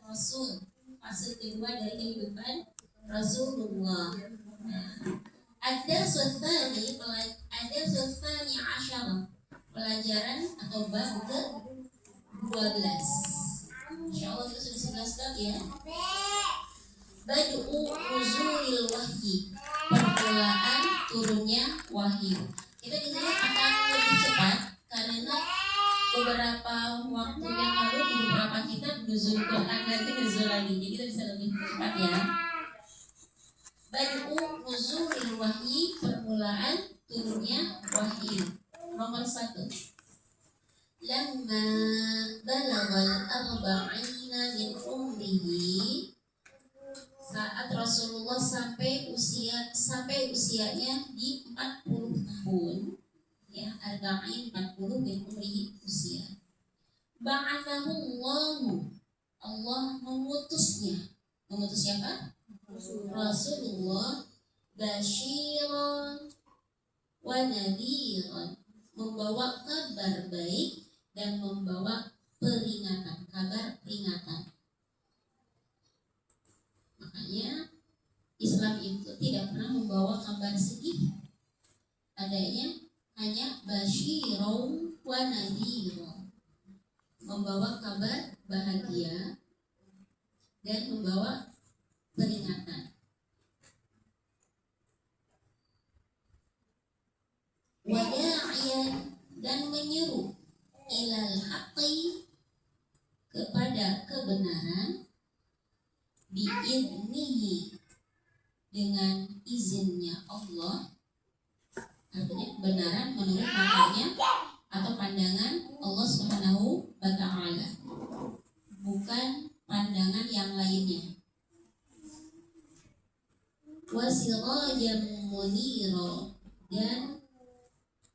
Rasul, fase kedua dari kehidupan Rasulullah. Ada sultani asyara, pelajaran atau bab ke 12. Insyaallah kita sudah 11 bab ya. Bad'u nuzulil wahyi, permulaan turunnya wahyu. Kita di sini akan lebih cepat karena beberapa waktu yang lalu di beberapa kitab nuzul Quran nanti nuzul lagi, jadi kita bisa lebih cepat ya. Bad'u nuzulil wahyi, permulaan turunnya wahyu. Nomor 1. Lamma balagal arba'ina min umrihi, saat Rasulullah sampai usianya di 40 tahun ya, arba'in 40 min umrihi usia. Ba'athahullahu, Allah mengutusnya. Mengutus siapa? Rasulullah basyiran wa nadhiran, membawa kabar baik dan membawa peringatan, kabar peringatan. Makanya Islam itu tidak pernah membawa kabar sedih, adanya hanya basyiran wa nadhiran, membawa kabar bahagia dan membawa peringatan. Wada'iyan, dan menyeru ilal haqqi, kepada kebenaran, bi'idnihi, dengan izinnya Allah. Artinya kebenaran menurut maknanya atau pandangan Allah Subhanahu wa ta'ala, bukan pandangan yang lainnya. Wasirajan munira, dan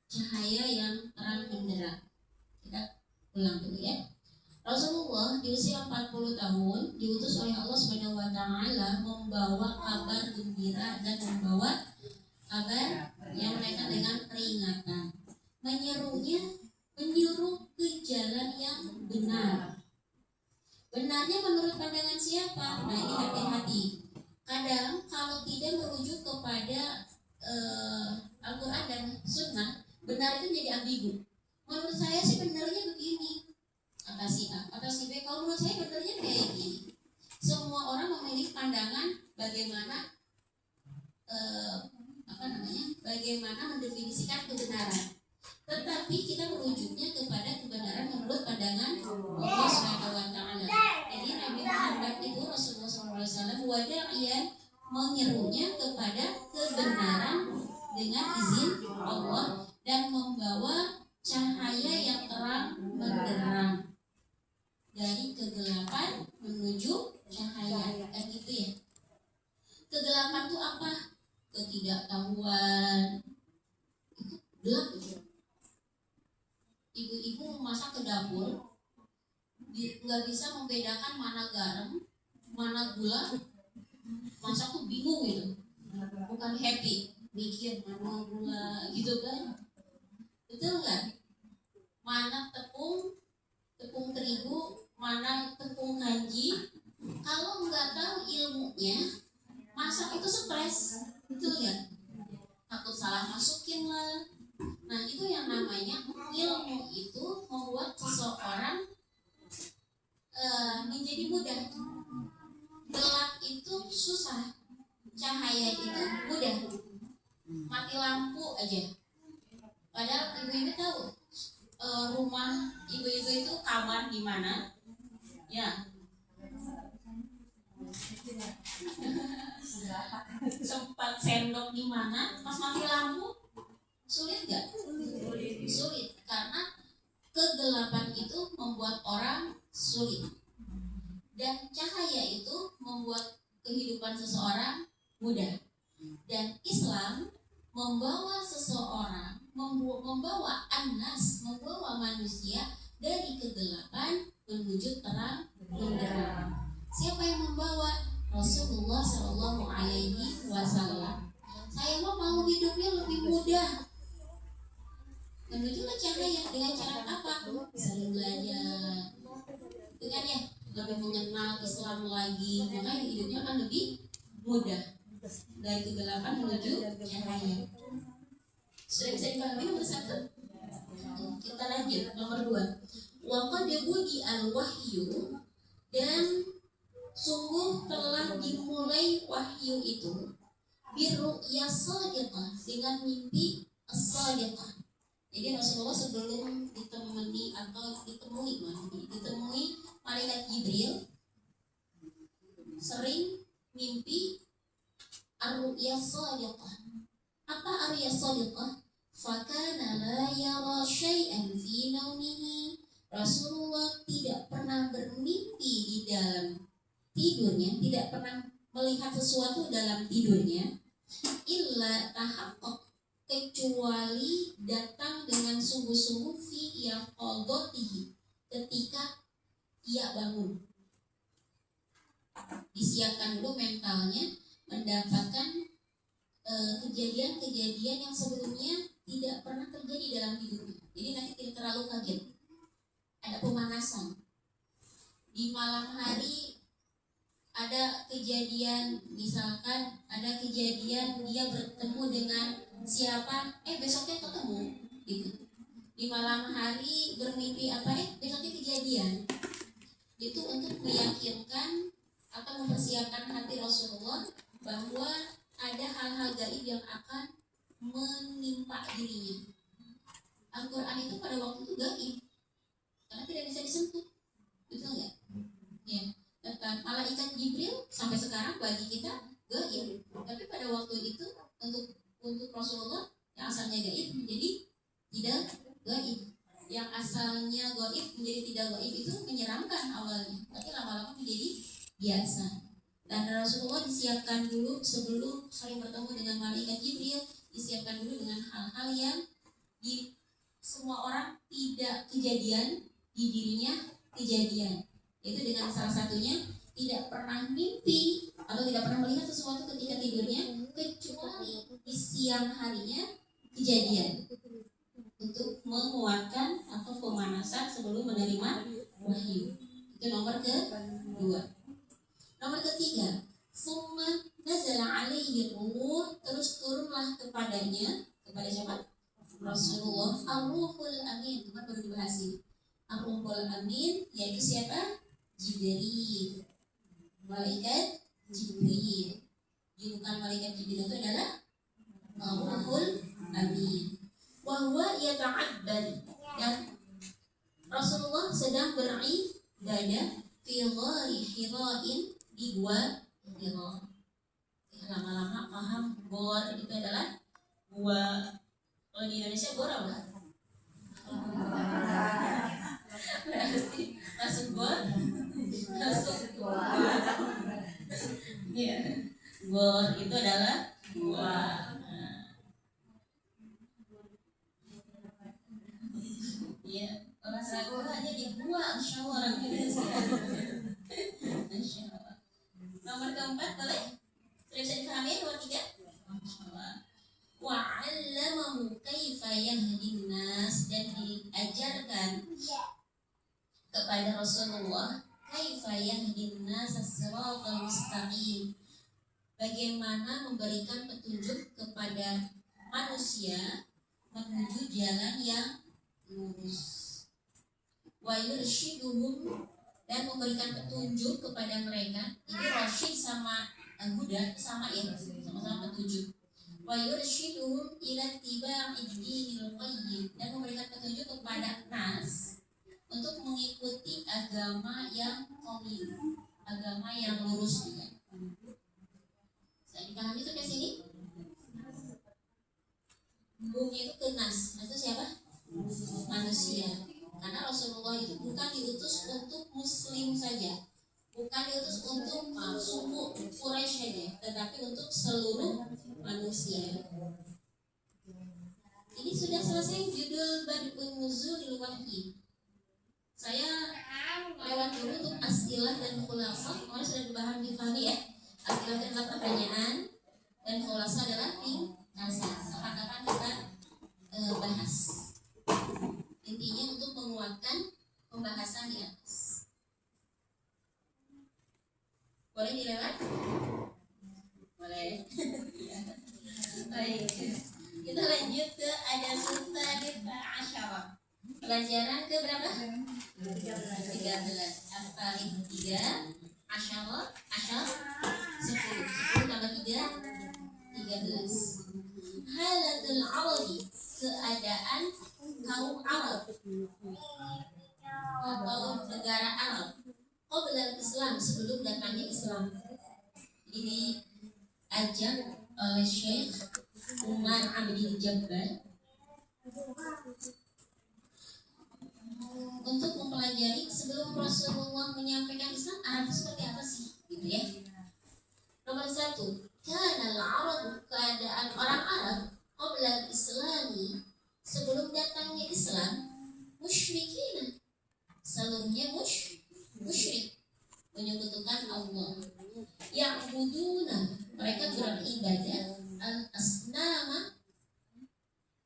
cahaya yang terang benderang. Kita ulang dulu ya. Rasulullah di usia 40 tahun diutus oleh Allah Subhanahu wa ta'ala membawa kabar gembira dan membawa kabar yang berkaitan dengan peringatan. Menyuruh ke jalan yang benar. Benarnya menurut pandangan siapa? Nah, ini hati-hati. Kadang kalau tidak merujuk kepada Al-Quran dan Sunnah, benar itu jadi ambigu. Menurut saya sih benarnya begini, kata si A, kata si B. Kalau menurut saya benarnya kayak gini. Semua orang memiliki pandangan bagaimana bagaimana mendefinisikan kebenaran. Tetapi kita merujuknya kepada kebenaran menurut pandangan Allah Subhanahu wa ta'ala. Jadi Nabi Muhammad itu Rasulullah SAW wada'iyan, menyerunya kepada kebenaran dengan izin Allah dan membawa cahaya yang terang benderang dari kegelapan menuju cahaya. Kan gitu ya. Kegelapan itu apa? Ketidaktahuan. Itu gelap itu. Ibu-ibu masak ke dapur, nggak bisa membedakan mana garam, mana gula. Masak tuh bingung gitu, bukan happy, mikir mana gula gitu kan. Betul nggak? Mana tepung terigu, mana tepung kanji. Kalau nggak tahu ilmunya, masak itu stres, betul ya? Takut salah masukin lah. Nah, itu yang namanya ilmu itu membuat seseorang menjadi mudah. Gelap itu susah, cahaya itu mudah. Mati lampu aja. Padahal ibu-ibu tahu rumah ibu-ibu itu kamar di mana? Ya. Sempat sendok di mana? Pas mati lampu sulit nggak? Sulit, karena kegelapan itu membuat orang sulit. Dan cahaya itu membuat kehidupan seseorang mudah. Dan Islam membawa seseorang, membawa manusia dari kegelapan menuju terang benderang. Siapa yang membawa? Rasulullah Shallallahu Alaihi Wasallam. Saya mau hidupnya lebih mudah, menuju ke cahaya. Dengan cara apa? Sering belajar, dengan ya lebih mengenal kenal Islam lagi, maka hidupnya akan lebih mudah dari kegelapan menuju cahaya. Sudah bisa dipahami nomor 1? Kita lanjut nomor 2. Wa qad budi al-wahyu, dan sungguh telah dimulai wahyu itu birru'ya shadiqah, dengan mimpi as-shadiqah. Jadi Rasulullah sebelum ditemui malaikat Jibril sering mimpi ar-ru'ya shadiqah. Apa ar-ru'ya shadiqah? Fakana la yara syai'an fi naumihi. Rasulullah tidak pernah bermimpi di dalam tidurnya, tidak pernah melihat sesuatu dalam tidurnya, illa tahaqqaq, kecuali datang dengan sungguh-sungguh fi yaqadatihi, ketika ia bangun. Disiapkan dulu mentalnya mendapatkan kejadian-kejadian yang sebelumnya tidak pernah terjadi dalam hidupnya. Jadi nanti tidak terlalu kaget. Ada pemanasan. Di malam hari ada kejadian, misalkan ada kejadian dia bertemu dengan siapa, besoknya ketemu gitu. Di malam hari bermimpi apa, besoknya kejadian. Itu untuk meyakinkan atau mempersiapkan hati Rasulullah bahwa ada hal-hal gaib yang akan menimpa dirinya. Al-Quran itu pada waktu itu gaib karena tidak bisa disentuh, betul nggak? Ya. Malaikat Jibril sampai sekarang bagi kita gaib, tapi pada waktu itu untuk Rasulullah yang asalnya gaib menjadi tidak gaib. Yang asalnya gaib menjadi tidak gaib itu menyeramkan awalnya, tapi lama-lama menjadi biasa. Dan Rasulullah disiapkan dulu sebelum sering bertemu dengan malaikat Jibril, disiapkan dulu dengan hal-hal yang di semua orang tidak kejadian, di dirinya kejadian. Yaitu dengan salah satunya tidak pernah mimpi atau tidak pernah melihat sesuatu ketika tidurnya, kecuali di siang harinya kejadian, untuk menguatkan atau pemanasan sebelum menerima wahyu. Itu nomor kedua. Nomor ketiga, summa nazala alaihi ruh, terus turunlah kepadanya, kepada siapa? Rasulullah, ar-ruhul amin. Kemarin baru dibahas ini. Ar-ruhul amin yaitu siapa? Jibril. Malaikat Jibril. Julukan malaikat Jibril itu adalah ar-ruhul amin. Wa huwa yata'abbad, dan Rasulullah sedang beribadah fi ghari Hira'in, di gua Hira. Lama-lama paham gor itu adalah gua. Kalau di Indonesia gor apa? Masuk gor, masuk gua. Ya, gor itu adalah gua. Ya, orang ragu hanya di gua, insya Allah orang Indonesia. Insya Allah. Nomor keempat boleh? Sudah bisa dipahami nomor 3? Wa 'allamahu kaifa yahdin nas, dan diajarkan kepada Rasulullah kaifa yahdin nas as-siratal mustaqim, bagaimana memberikan petunjuk kepada manusia menuju jalan yang lurus. Wa yurshiduhum, dan memberikan petunjuk kepada mereka. Jadi rasyid sama huda sama ya, sama-sama petunjuk. Wa yurshiduhum ila tiba'id dinil qayyim, dan memberikan petunjuk kepada nas untuk mengikuti agama yang qayyim, agama yang lurus juga. Saya dipahami sampai sini? Bumi itu ke nas itu siapa? Manusia. Karena Rasulullah itu bukan diutus untuk muslim saja, bukan diutus untuk suku Quraisy saja, tetapi untuk seluruh manusia. Ini sudah selesai judul Bad'un Nuzulil Wahyi. Saya lewat dulu untuk as'ilah dan khulasah. Kemarin sudah dipahami ya. As'ilah adalah pertanyaan dan khulasah adalah ringkasan. Kapan-kapan kita bahas. Intinya untuk menguatkan pembahasan di atas. Boleh dilewat? Boleh. Baik. Kita lanjut ke ada Sultanita Asyara. Pelajaran ke berapa? 13. Al-Falih 3 Asyara 10 tambah 3 13. Halatul Arabi, keadaan kaum Arab atau negara Arab qabla Islam, sebelum datangnya Islam. Ini diajak oleh Syekh Umar Abdul Jabbar untuk mempelajari sebelum Rasulullah menyampaikan Islam, Arab seperti apa sih, gitu ya. Nomor 1, kana al-Arab, keadaan orang Arab qabla Islami, sebelum datangnya Islam, musyrikin, seluruhnya musyrik, menyekutukan Allah. Ya'buduna, mereka beribadah al-asnama,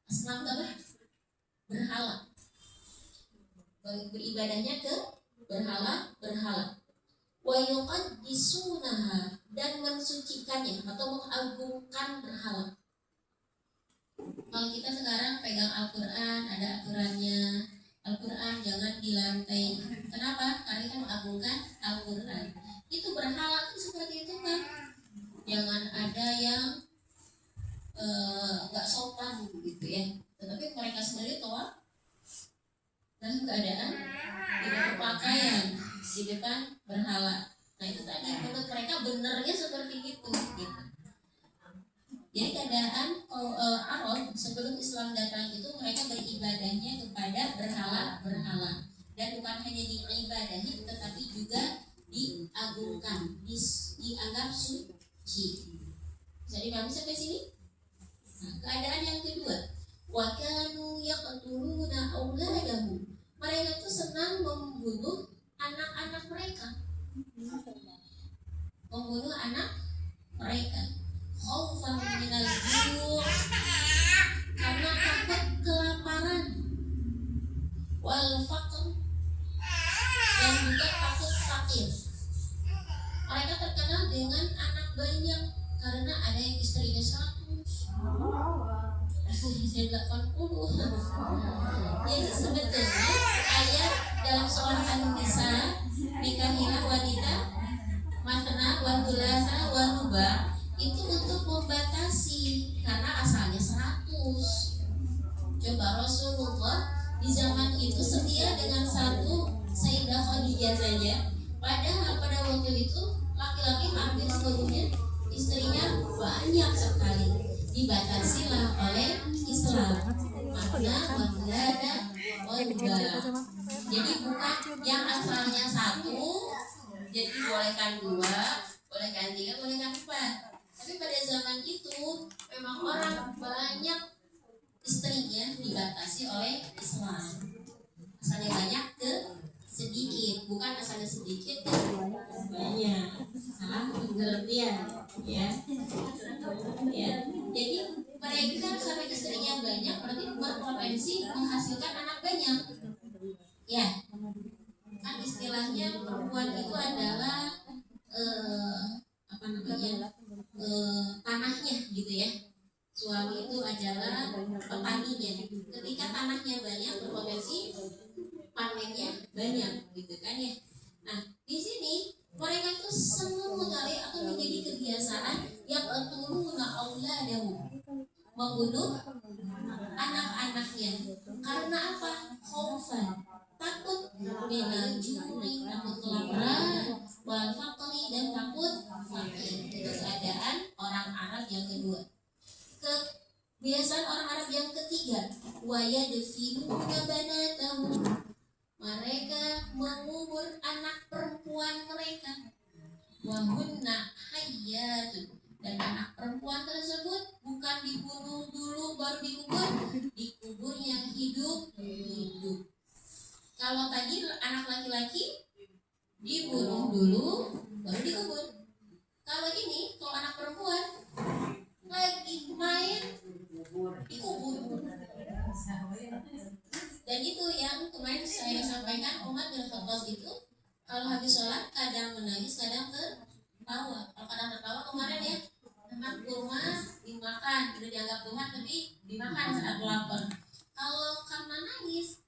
asnam apa? Berhala. Beribadahnya ke berhala. Wa yuqaddisunaha, dan mensucikannya atau mengagungkan berhala. Kalau kita sekarang pegang Al-Quran, ada aturannya. Al-Quran jangan di lantai. Kenapa? Karena kita mengagungkan Al-Quran. Itu berhala itu seperti itu kan. Jangan ada yang gak sopan gitu ya. Tetapi mereka sendiri tahu dalam keadaan tidak berpakaian di depan berhala. Nah itu tadi menurut mereka benernya seperti itu gitu. Jadi keadaan Arab sebelum Islam datang itu mereka beribadahnya kepada berhala, dan bukan hanya diibadahi tetapi juga diagungkan, dianggap suci. Bisa dipahami sampai sini? Nah, keadaan yang kedua, wa kanu yaqtuluna auladahum, mereka itu senang membunuh anak-anak mereka. Membunuh anak mereka khaufan minal ju', karena takut kelaparan, wal faqr, dan juga takut fakir. Mereka terkenal dengan anak banyak karena ada yang istrinya 100, istrinya 80. Jadi sebetulnya ayat dalam surah An-Nisa, nikahilah wanita masna wa thulatha wa ruba', itu untuk membatasi karena asalnya 100. Coba Rasulullah di zaman itu setia dengan satu Sayyidah Khadijah saja, padahal pada waktu itu laki-laki hampir seluruhnya istrinya banyak sekali. Dibatasilah oleh Islam makna wandada wanda. Jadi bukan yang asalnya 1 jadi bolehkan 2, bolehkan 3, bolehkan 4. Tapi pada zaman itu memang orang banyak istrinya dibatasi oleh Islam. Asalnya banyak ke sedikit, bukan asalnya sedikit ke banyak. Salah pengertian, ya. Jadi mereka karena istrinya banyak berarti berpotensi menghasilkan anak banyak. Ya, kan istilahnya perempuan itu adalah tanahnya gitu ya. Suami itu adalah petaninya. Ketika tanahnya banyak, berpotensi panennya banyak gitu kan ya. Nah di sini mereka tuh senang sekali atau menjadi kebiasaan yang turuna auladahum, membunuh anak-anaknya. Karena apa? Khaufan, takut minal ju'i, takut kelaparan, wal faqri, dan takut fakir. Itu keadaan orang Arab yang kedua. Kebiasaan orang Arab yang ketiga, wa yadfinuna banatahum, mereka mengubur anak perempuan mereka. Wa hunna hayyatun, dan anak perempuan tersebut bukan dibunuh dulu baru dikuburnya hidup. Kalau tadi anak laki-laki dibunuh dulu baru dikubur. Kalau ini, kalau anak perempuan lagi main dikubur. Dan itu yang kemarin saya sampaikan, Umar bin Khattab itu kalau habis sholat kadang menangis, kadang tertawa. Kalau kadang tertawa kemarin ya, teman kurma dimakan, tidak dianggap Tuhan tapi dimakan saat lapar. Kalau karena nangis,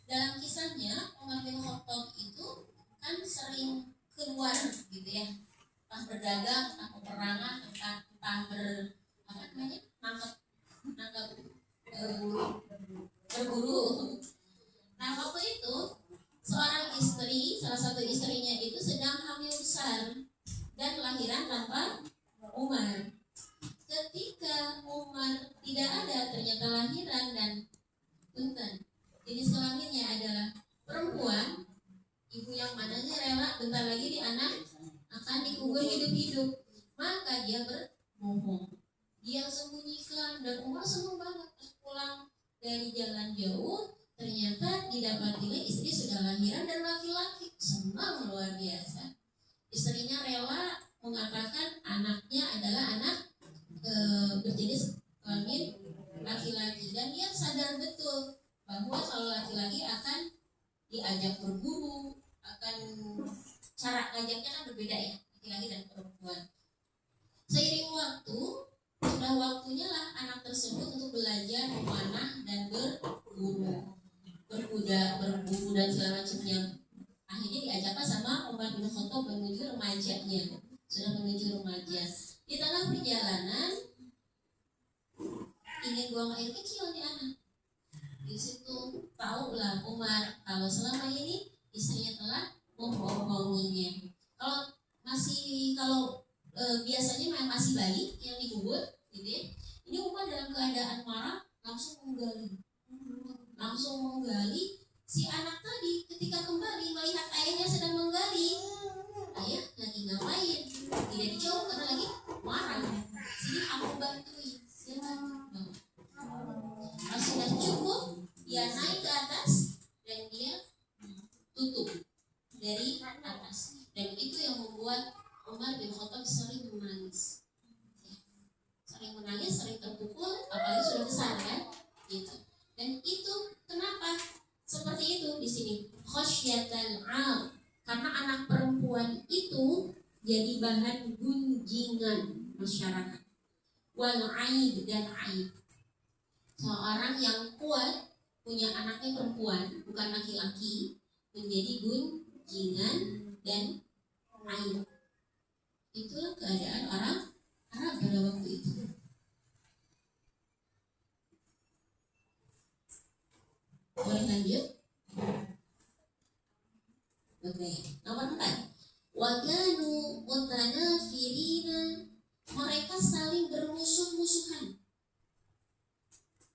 dalam kisahnya Umar bin Khattab itu kan sering keluar gitu ya, entah berdagang, entah peperangan, entah nangkap berburu. Nah waktu itu seorang istri, salah satu istrinya itu sedang hamil besar dan lahiran tanpa Umar. Ketika Umar tidak ada, ternyata lahiran dan jenis kelaminnya adalah perempuan. Ibu yang mananya rela bentar lagi di anak akan dikubur hidup-hidup, maka dia berbohong, dia sembunyikan. Dan Umar senang banget pulang dari jalan jauh, ternyata didapatinya istri sudah lahiran dan laki-laki. Senang luar biasa. Istrinya rela mengatakan anaknya adalah anak berjenis kelamin laki-laki, dan dia sadar betul bahwa kalau laki-laki akan diajak berburu, akan cara ngajaknya kan berbeda ya, laki-laki dan perempuan. Seiring waktu, sudah waktunya lah anak tersebut untuk belajar memanah dan berburu, berkuda, berburu dan segala macamnya. Akhirnya diajakkan sama Umar bin Khattab menuju remajanya. Sudah menuju remaja. Di tengah perjalanan ingin buang air kecil nih anak. Di situ tahulah Umar kalau selama ini istrinya telah membohonginya. Kalau biasanya memang masih bayi yang dikubur, gitu ya. Ini Umar dalam keadaan marah langsung menggali si anak tadi. Ketika kembali melihat ayahnya sedang menggali, ayah lagi ngapain? Tidak dijawab karena lagi marah. Sini aku bantuin. Dia bantu. Kalau sudah cukup, dia naik ke atas dan dia tutup dari atas. Dan itu yang membuat Umar bin Khattab sering menangis. Sering terpukul, apalagi sudah besar kan? Gitu. Dan itu kenapa seperti itu di sini? Khosyatal 'am. Karena anak perempuan itu jadi bahan gunjingan masyarakat. Wal 'aib dan aib. Seorang yang kuat punya anaknya perempuan, bukan laki-laki, menjadi gunjingan dan aib. Itulah keadaan orang Arab pada waktu itu. Boleh lanjut? Oke. Nomor 4. Wa kanu mutanafirina. Mereka saling bermusuh-musuhan.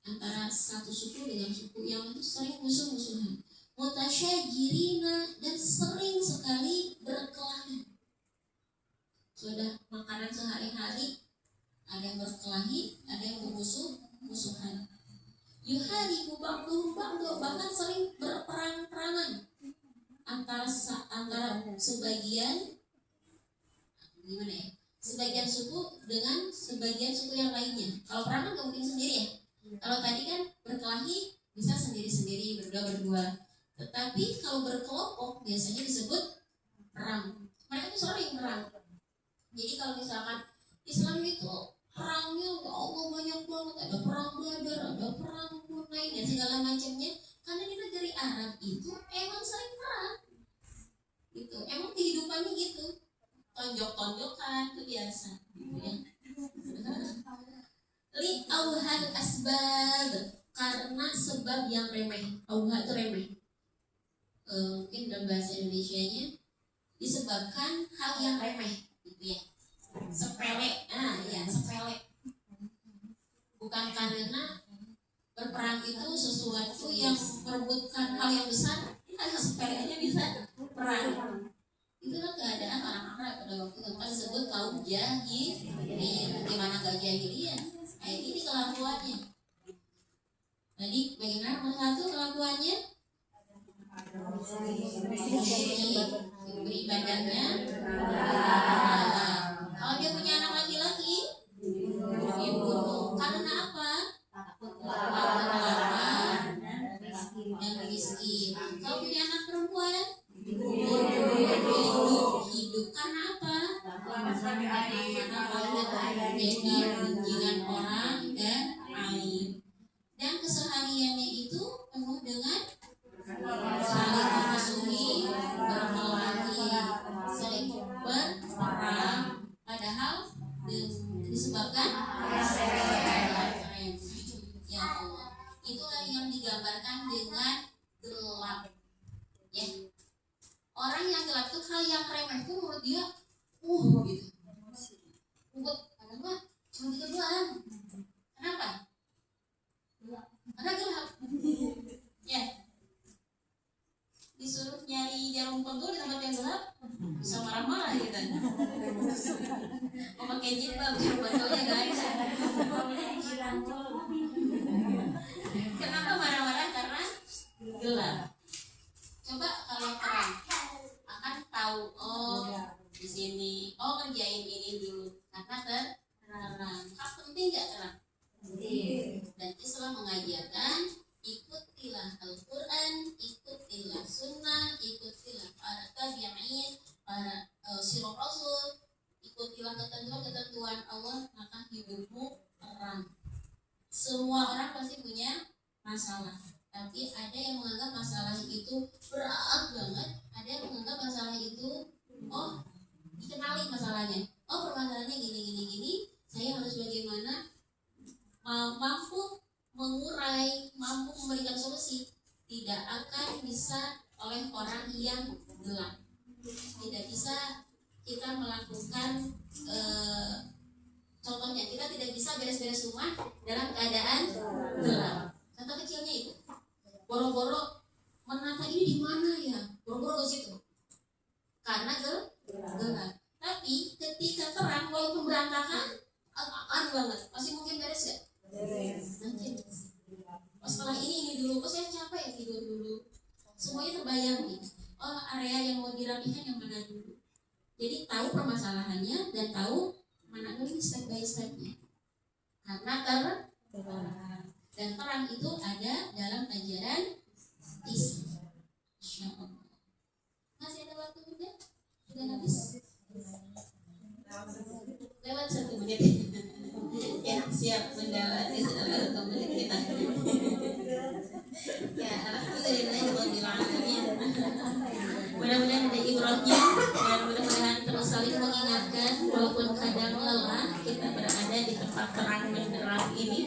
Antara satu suku dengan suku yang itu sering musuh-musuhan. Mutasyajirina, dan sering sekali berkelahi. Sudah makanan sehari-hari, ada yang berkelahi, ada yang bermusuh-musuhan. Yuharibu ba'duhum ba'du, bahkan sering berperang-perangan antara sebagian sebagian suku dengan sebagian suku yang lainnya. Kalau perang kan nggak mungkin sendiri ya. Kalau tadi kan berkelahi bisa sendiri-sendiri, berdua-berdua. Tetapi kalau berkelompok biasanya disebut perang. Mereka itu sering perang. Jadi kalau misalkan Islam itu perangnya ya Allah banyak banget, ada perang Badar, ada perang Hunain dan segala macamnya. Karena di negeri Arab itu emang sering perang. Gitu. Emang kehidupannya gitu. Tonjok-tonjokan itu biasa. Gitu ya. Li auhal asbab, karena sebab yang remeh. Auha itu remeh. Mungkin dalam bahasa Indonesianya disebabkan hal yang remeh. Gitu ya, sepele, sepele. Bukan karena berperang itu sesuatu yang merebutkan hal yang besar, hal yang sepele aja bisa perang. Itulah keadaan orang Arab pada waktu itu. Kan disebut kaum jahiliyah. Bagaimana gak jahiliyah? Kayak gini kelakuannya. Tadi bagaimana nomor 1 kelakuannya? Beribadahnya. Kalau dia punya anak laki-laki, dibunuh. Karena apa? Lapar dan miskin. Kalau punya anak perempuan, hidup. Karena apa? mana jadi gunjingan orang dan aib. Dan kesehariannya itu penuh dengan saling memusuhi, berkelahi, saling berperang, padahal disebabkan ya Allah. Itulah yang digambarkan dengan gelap. Ya. Orang yang gelap itu hal yang remeh itu menurut dia, gitu. Kenapa? Cuma gitu doang. Kenapa? Karena gelap. Ya. Disuruh nyari jarum pentul di tempat yang gelap, bisa marah-marah gitu. Mau pakai jilbab, jarum pentulnya nggak ada. Kenapa marah-marah? Karena gelap. Coba kalau terang, akan tahu. Oh, di sini. Oh, kerjain ini dulu. Karena terang. Hal penting nggak terang? Dan Islam mengajarkan ikutilah Al-Quran, ikutilah Sunnah, ikutilah para tabi'in, para sirah Rasul, ikutilah ketentuan Allah, maka hidupmu terang. Semua orang pasti punya masalah, tapi ada yang menganggap masalah itu berat banget, ada yang menganggap masalah itu dikenali masalahnya. Oh, permasalahannya gini, saya harus bagaimana mampu mengurai, mampu memberikan solusi. Tidak akan bisa oleh orang yang gelap. Tidak bisa kita melakukan contohnya, kita tidak bisa beres-beres rumah dalam keadaan gelap. Contoh kecilnya itu, boro-boro menata ini di mana ya, boro-boro ke situ, karena gelap. Tapi ketika terang, walaupun berantakan, banget, masih mungkin beres gak? Nanti setelah ini dulu, saya capek ya, tidur dulu. Semuanya terbayang nih. Oh, area yang mau dirapikan yang mana dulu. Jadi tahu permasalahannya dan tahu mana dulu step by stepnya. Karena terang dan terang itu ada dalam ajaran Islam. Insya Allah. Masih ada waktu juga? Sudah habis? Lewat 1 menit. Ya, siap menjalani selama 1 menit kita. Ya, alhamdulillah. Mudah-mudahan ada ibrahnya dan mudah-mudahan terus saling mengingatkan walaupun kadang lelah kita berada di tempat terang benderang ini.